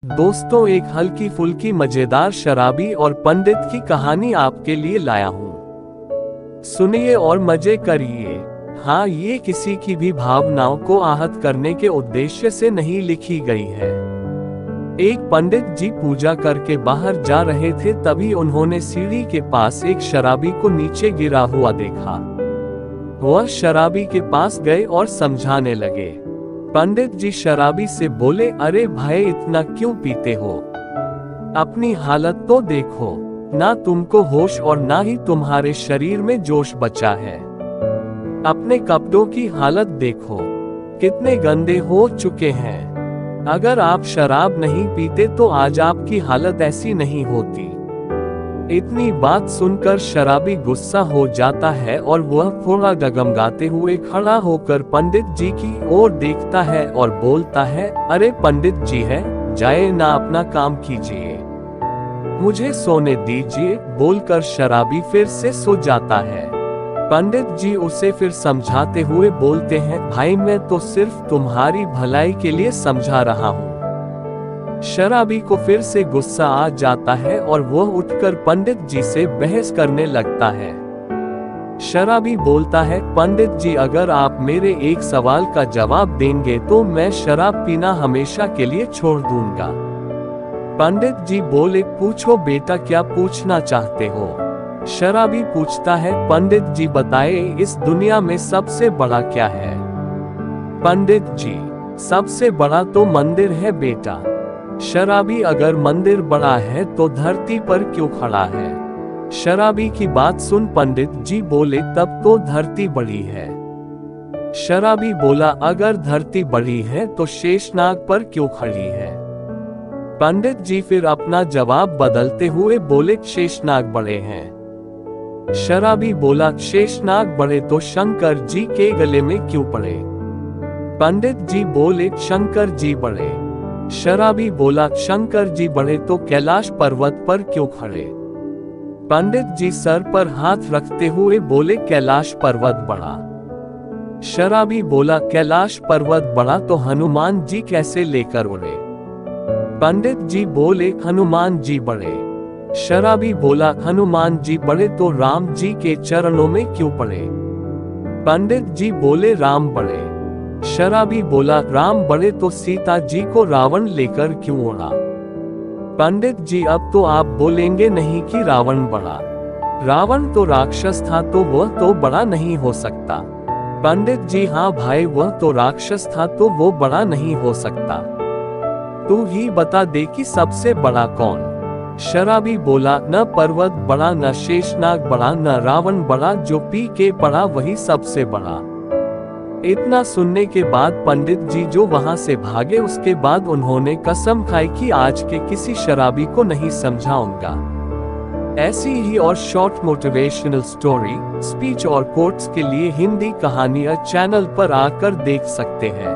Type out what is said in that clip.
दोस्तों, एक हल्की फुल्की मजेदार शराबी और पंडित की कहानी आपके लिए लाया हूँ। सुनिए और मजे करिए। हाँ, ये किसी की भी भावनाओं को आहत करने के उद्देश्य से नहीं लिखी गई है। एक पंडित जी पूजा करके बाहर जा रहे थे, तभी उन्होंने सीढ़ी के पास एक शराबी को नीचे गिरा हुआ देखा। वह शराबी के पास गए और समझाने लगे। पंडित जी शराबी से बोले, अरे भाई, इतना क्यों पीते हो? अपनी हालत तो देखो, ना तुमको होश और ना ही तुम्हारे शरीर में जोश बचा है। अपने कपड़ों की हालत देखो, कितने गंदे हो चुके हैं। अगर आप शराब नहीं पीते तो आज आपकी हालत ऐसी नहीं होती। इतनी बात सुनकर शराबी गुस्सा हो जाता है और वह थोड़ा डगमगाते हुए खड़ा होकर पंडित जी की ओर देखता है और बोलता है, अरे पंडित जी है, जाए ना, अपना काम कीजिए, मुझे सोने दीजिए। बोलकर शराबी फिर से सो जाता है। पंडित जी उसे फिर समझाते हुए बोलते हैं, भाई, मैं तो सिर्फ तुम्हारी भलाई के लिए समझा रहा हूँ। शराबी को फिर से गुस्सा आ जाता है और वह उठकर पंडित जी से बहस करने लगता है। शराबी बोलता है, पंडित जी, अगर आप मेरे एक सवाल का जवाब देंगे तो मैं शराब पीना हमेशा के लिए छोड़ दूंगा। पंडित जी बोले, पूछो बेटा, क्या पूछना चाहते हो? शराबी पूछता है, पंडित जी बताए, इस दुनिया में सबसे बड़ा क्या है? पंडित जी, सबसे बड़ा तो मंदिर है बेटा। शराबी, अगर मंदिर बड़ा है तो धरती पर क्यों खड़ा है? शराबी की बात सुन पंडित जी बोले, तब तो धरती बड़ी है। शराबी बोला, अगर धरती बड़ी है तो शेषनाग पर क्यों खड़ी है? पंडित जी फिर अपना जवाब बदलते हुए बोले, शेषनाग बड़े हैं। शराबी बोला, शेषनाग बड़े तो शंकर जी के गले में क्यों पड़े? पंडित जी बोले, शंकर जी बड़े। शराबी बोला, शंकर जी बड़े तो कैलाश पर्वत पर क्यों खड़े? पंडित जी सर पर हाथ रखते हुए बोले, कैलाश पर्वत बड़ा। शराबी बोला, कैलाश पर्वत बड़ा तो हनुमान जी कैसे लेकर उड़े? पंडित जी बोले, हनुमान जी बड़े। शराबी बोला, हनुमान जी बड़े तो राम जी के चरणों में क्यों पड़े? पंडित जी बोले, राम बड़े। शराबी बोला, राम बड़े तो सीता जी को रावण लेकर क्यों उड़ा? पंडित जी, अब तो आप बोलेंगे नहीं कि रावण बड़ा। रावण तो राक्षस था, तो वह तो बड़ा नहीं हो सकता। पंडित जी, हाँ भाई, वह तो राक्षस था तो वो बड़ा नहीं हो सकता। तू ही बता दे कि सबसे बड़ा कौन? शराबी बोला, न पर्वत बड़ा, न शेषनाग बड़ा, न रावण बड़ा, जो पी के पड़ा वही सबसे बड़ा। इतना सुनने के बाद पंडित जी जो वहां से भागे, उसके बाद उन्होंने कसम खाई कि आज के किसी शराबी को नहीं समझाऊंगा। ऐसी ही और शॉर्ट मोटिवेशनल स्टोरी, स्पीच और कोट्स के लिए हिंदी कहानियां चैनल पर आकर देख सकते हैं।